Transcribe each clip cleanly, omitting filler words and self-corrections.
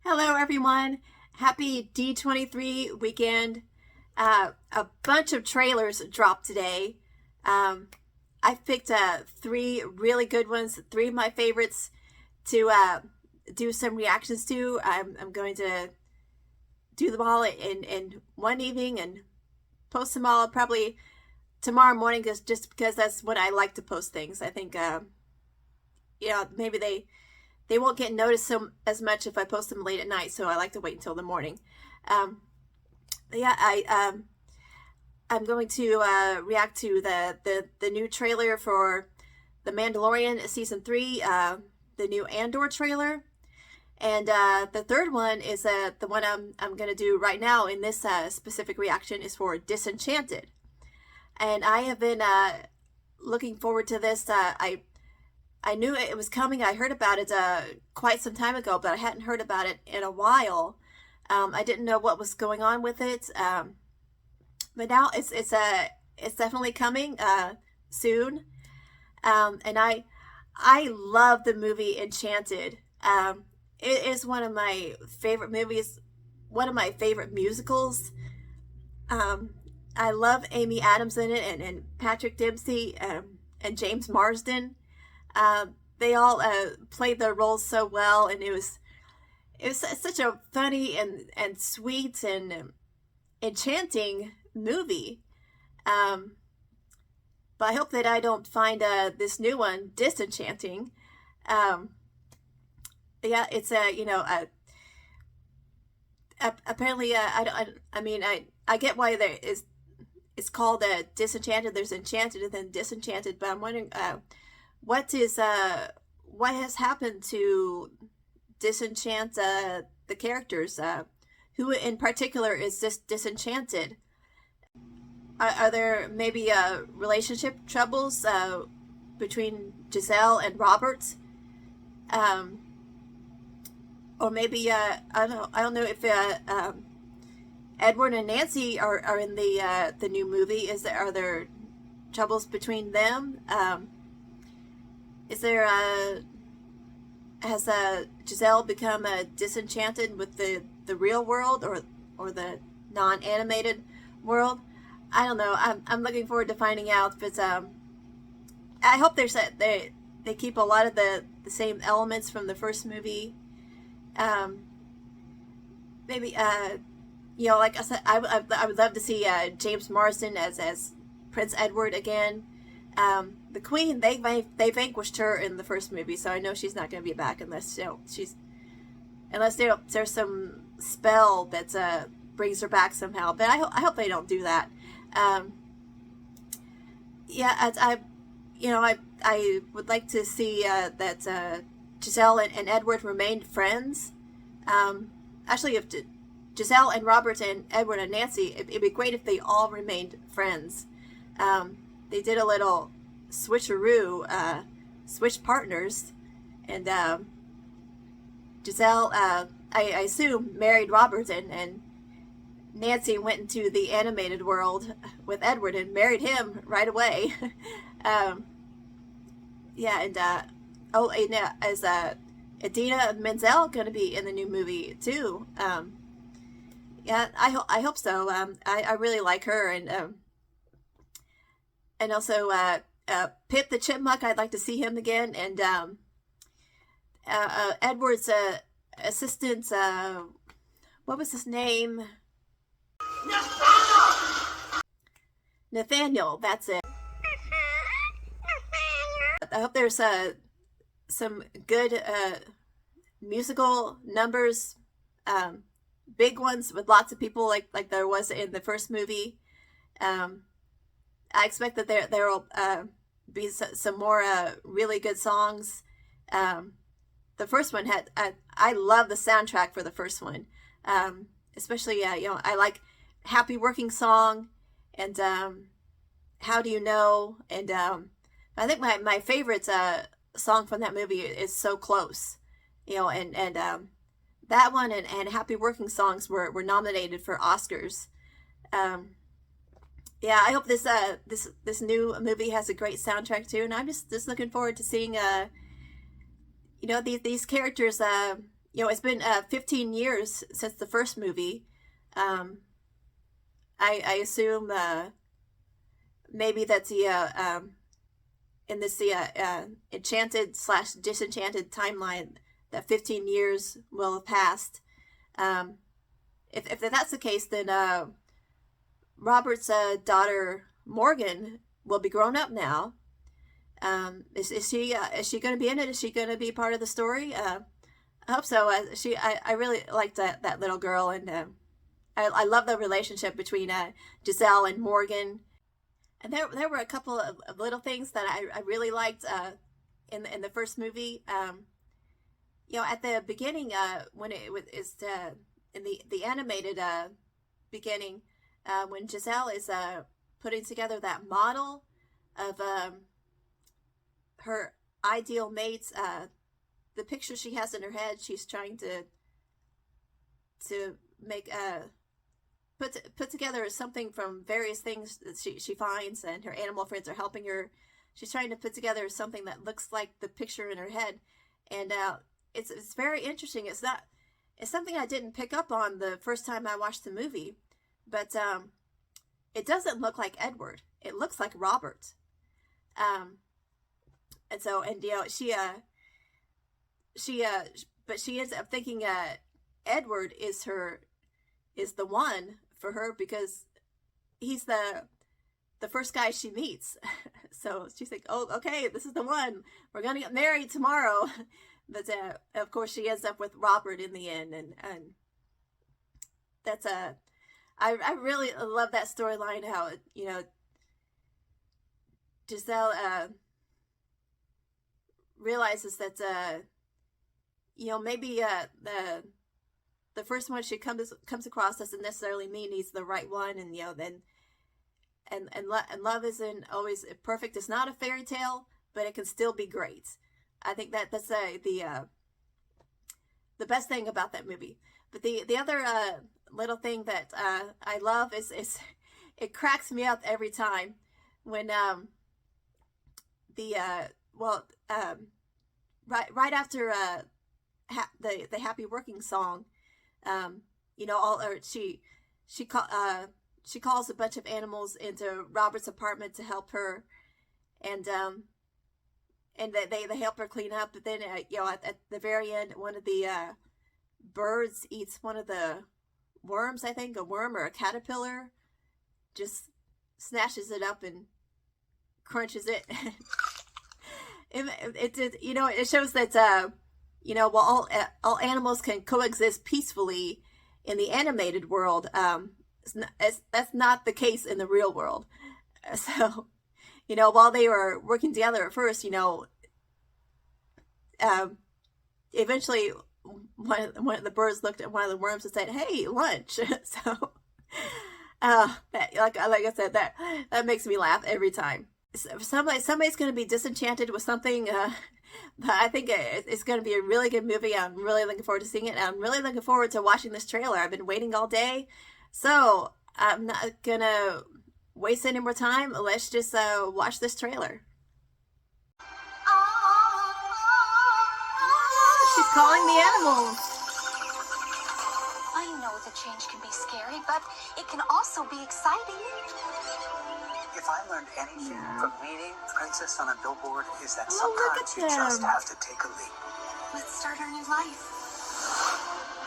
Hello, everyone. Happy D23 weekend. A bunch of trailers dropped today. I picked three really good ones, three of my favorites to do some reactions to. I'm going to do them all in one evening and post them all probably tomorrow morning, just because that's when I like to post things. I think, maybe they won't get noticed as much if I post them late at night, so I like to wait until the morning. Um, I'm going to react to the new trailer for The Mandalorian season 3, the new Andor trailer, and the third one is the one I'm going to do right now in this specific reaction is for Disenchanted, and I have been looking forward to this. I knew it was coming. I heard about it quite some time ago, but I hadn't heard about it in a while. I didn't know what was going on with it, but now it's definitely coming soon. And I love the movie Enchanted. It is one of my favorite movies, one of my favorite musicals. I love Amy Adams in it, and Patrick Dempsey, and James Marsden. They all played their roles so well, and it was such a funny and sweet and enchanting movie. But I hope that I don't find this new one disenchanting. It's apparently I get why there is it's called Disenchanted. There's Enchanted and then Disenchanted, but I'm wondering what has happened to disenchant the characters? Who in particular is this disenchanted? Are there maybe relationship troubles between Giselle and Robert? Or maybe I don't know if Edward and Nancy are in the new movie. Are there troubles between them? Is there has Giselle become disenchanted with the real world or the non-animated world? I don't know. I'm looking forward to finding out. But I hope they keep a lot of the same elements from the first movie. Maybe like I said, I would love to see James Marsden as Prince Edward again. The Queen, they vanquished her in the first movie, so I know she's not going to be back unless there's some spell that brings her back somehow. But I hope they don't do that. I would like to see that Giselle and Edward remained friends. Actually, if Giselle and Robert and Edward and Nancy, it'd be great if they all remained friends. They did a little switcheroo, switched partners, and Giselle, I assume, married Robert, and Nancy went into the animated world with Edward and married him right away. Is Idina Menzel going to be in the new movie too? I hope so. I really like her, and also Pip the Chipmunk. I'd like to see him again, and Edward's assistant. What was his name? Nathaniel. That's it. I hope there's some good musical numbers, big ones with lots of people like there was in the first movie. I expect that there will be some more really good songs. The first one had I love the soundtrack for the first one, especially I like Happy Working Song and How Do You Know, and I think my favorite song from that movie is So Close, and that one and Happy Working Songs were nominated for Oscars. I hope this new movie has a great soundtrack too, and I'm just looking forward to seeing these characters it's been 15 years since the first movie. Um, I assume maybe that's in this Enchanted slash Disenchanted timeline that 15 years will have passed. Um, if that's the case, then Robert's daughter Morgan will be grown up now. Is she going to be in it? Is she going to be part of the story? I hope so. I really liked that little girl, and I love the relationship between Giselle and Morgan. And there were a couple of little things that I really liked in the first movie. At the beginning, when it was in the animated beginning, when Giselle is putting together that model of her ideal mates, the picture she has in her head, she's trying to make put together something from various things that she finds, and her animal friends are helping her. She's trying to put together something that looks like the picture in her head, and it's very interesting. It's something I didn't pick up on the first time I watched the movie, but it doesn't look like Edward. It looks like Robert. And so, and but she ends up thinking Edward is the one for her, because he's the first guy she meets. So she's like, oh, okay, this is the one. We're gonna get married tomorrow. But of course, she ends up with Robert in the end, and that's I really love that storyline. How Giselle realizes that maybe the first one she comes across doesn't necessarily mean he's the right one, and then and love isn't always perfect. It's not a fairy tale, but it can still be great. I think that's the best thing about that movie. But the other little thing that I love is it cracks me up every time when right after the happy working song, she calls a bunch of animals into Robert's apartment to help her, and they help her clean up. But then at the very end, one of the birds eats one of the worms. I think a worm or a caterpillar, just snatches it up and crunches it. It shows that while all animals can coexist peacefully in the animated world, that's not the case in the real world. So, while they were working together at first, eventually one of the birds looked at one of the worms and said, "Hey, lunch." So, like I said, that makes me laugh every time. Somebody's going to be disenchanted with something, but I think it's going to be a really good movie. I'm really looking forward to seeing it, and I'm really looking forward to watching this trailer. I've been waiting all day, so I'm not going to waste any more time. Let's just watch this trailer. She's calling the animals. I know the change can be scary, but it can also be exciting. If I learned anything from meeting Princess on a billboard, is that sometimes you just have to take a leap. Let's start our new life.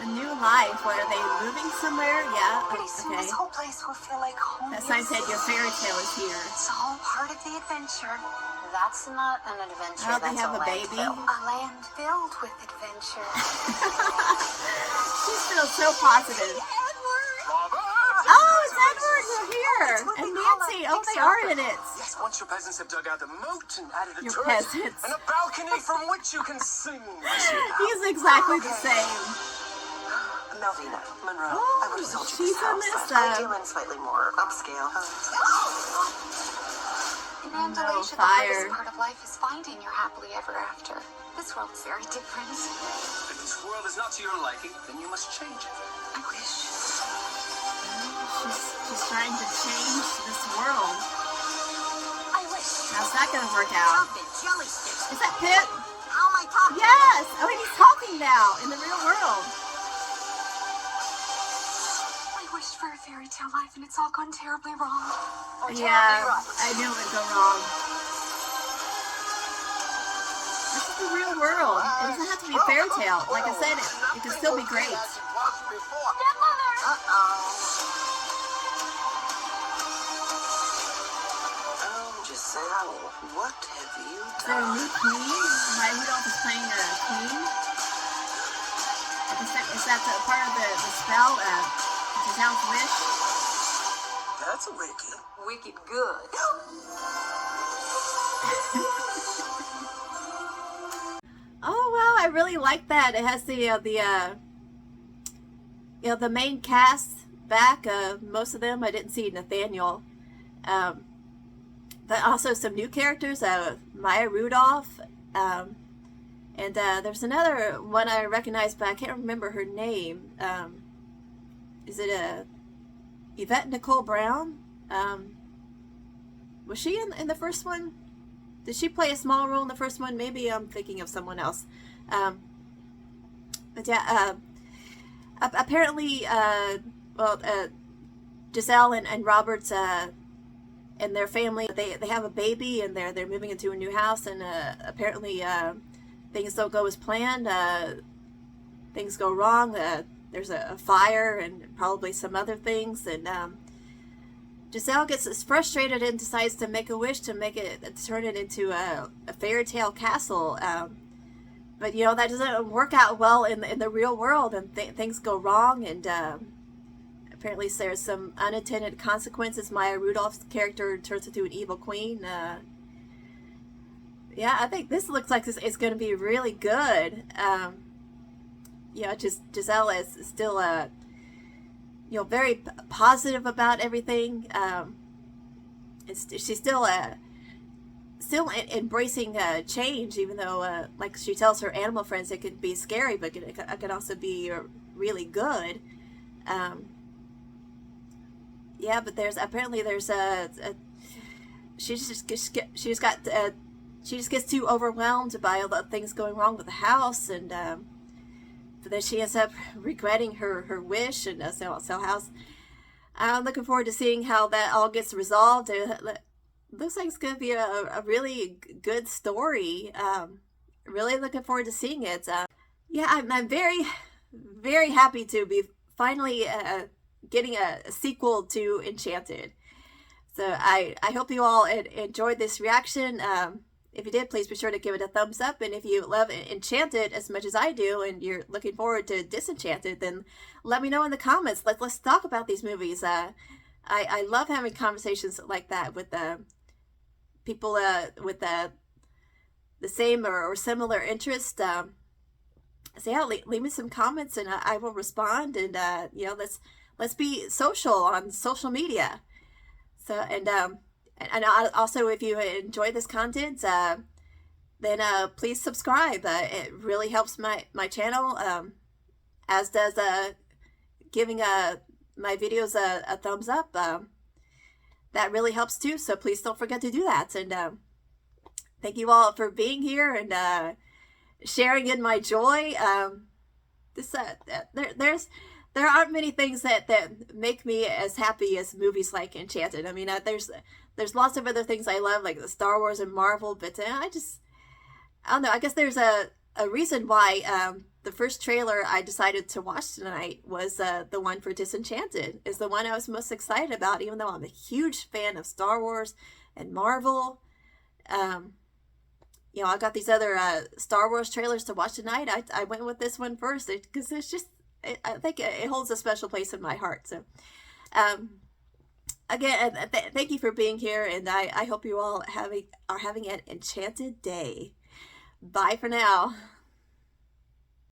A new life? What, are they moving somewhere? Yeah. Pretty soon this whole place will feel like home. That sign said your fairy tale is here. It's all part of the adventure. That's not an adventure. Oh, they have a baby? A land filled with adventure. She's still so positive. Oh, it's Edward! We're here! And Nancy! Oh, they are in it! Yes, once your peasants have dug out the moat and added a Your turret peasants. and a balcony from which you can sing. He's exactly the same. Melvina, Monroe, Oh, I would have sold you she's this on house. this, Ideal and slightly more upscale. In Andalasia, the fire. hardest part of life is finding your happily ever after. This world is very different. If this world is not to your liking, then you must change it. I wish. She's trying to change this world. I wish. How's that gonna work out? Jumping jelly sticks. Is that Pip? I How am I talking? Yes! Oh, and he's talking now in the real world. I wished for a fairy tale life and it's all gone terribly wrong. Yeah, I knew it would go wrong. This is the real world. It doesn't have to be a fairy tale. Like I said, it can still be great. Stepmother! Giselle, what have you Is there a new queen? Maya Rudolph is playing a queen. Is that part of the spell? Giselle's wish? That's wicked. Wicked good. Oh wow, I really like that. It has the the main cast back. Most of them I didn't see Nathaniel. But also some new characters. Maya Rudolph. And there's another one I recognize, but I can't remember her name. Is it Yvette Nicole Brown? Was she in the first one? Did she play a small role in the first one? Maybe I'm thinking of someone else. But yeah, apparently, Giselle and Robert's and their family, they have a baby, and they're moving into a new house, and apparently things don't go as planned. Things go wrong. There's a fire and probably some other things, and Giselle gets frustrated and decides to make a wish to turn it into a fairy tale castle. But you know, that doesn't work out well in the real world, and things go wrong, and apparently there's some unintended consequences. Maya Rudolph's character turns into an evil queen. Yeah, I think this looks like it's going to be really good. Yeah, Giselle is still very positive about everything. She's still embracing change, even though, like she tells her animal friends, it could be scary, but it could also be really good. Yeah, but there's she just gets too overwhelmed by all the things going wrong with the house, and but then she ends up regretting her wish and sell house. I'm looking forward to seeing how that all gets resolved. It looks like it's going to be a really good story. Really looking forward to seeing it. Yeah, I'm very, very happy to be finally getting a sequel to Enchanted. So I hope you all enjoyed this reaction. If you did, please be sure to give it a thumbs up. And if you love Enchanted as much as I do, and you're looking forward to Disenchanted, then let me know in the comments. Let's talk about these movies. I love having conversations like that with people with the same or similar interest. So yeah, leave me some comments, and I will respond. And let's be social on social media. So and also, if you enjoy this content, then please subscribe. It really helps my channel, as does giving my videos a thumbs up. That really helps too, so please don't forget to do that. And thank you all for being here and sharing in my joy. There aren't many things that make me as happy as movies like Enchanted. I mean, there's lots of other things I love, like the Star Wars and Marvel, but I don't know. I guess there's a reason why the first trailer I decided to watch tonight was the one for Disenchanted. Is the one I was most excited about, even though I'm a huge fan of Star Wars and Marvel. I got these other Star Wars trailers to watch tonight. I went with this one first because it's just, I think it holds a special place in my heart. So, again, thank you for being here, and I hope you all are having an enchanted day. Bye for now.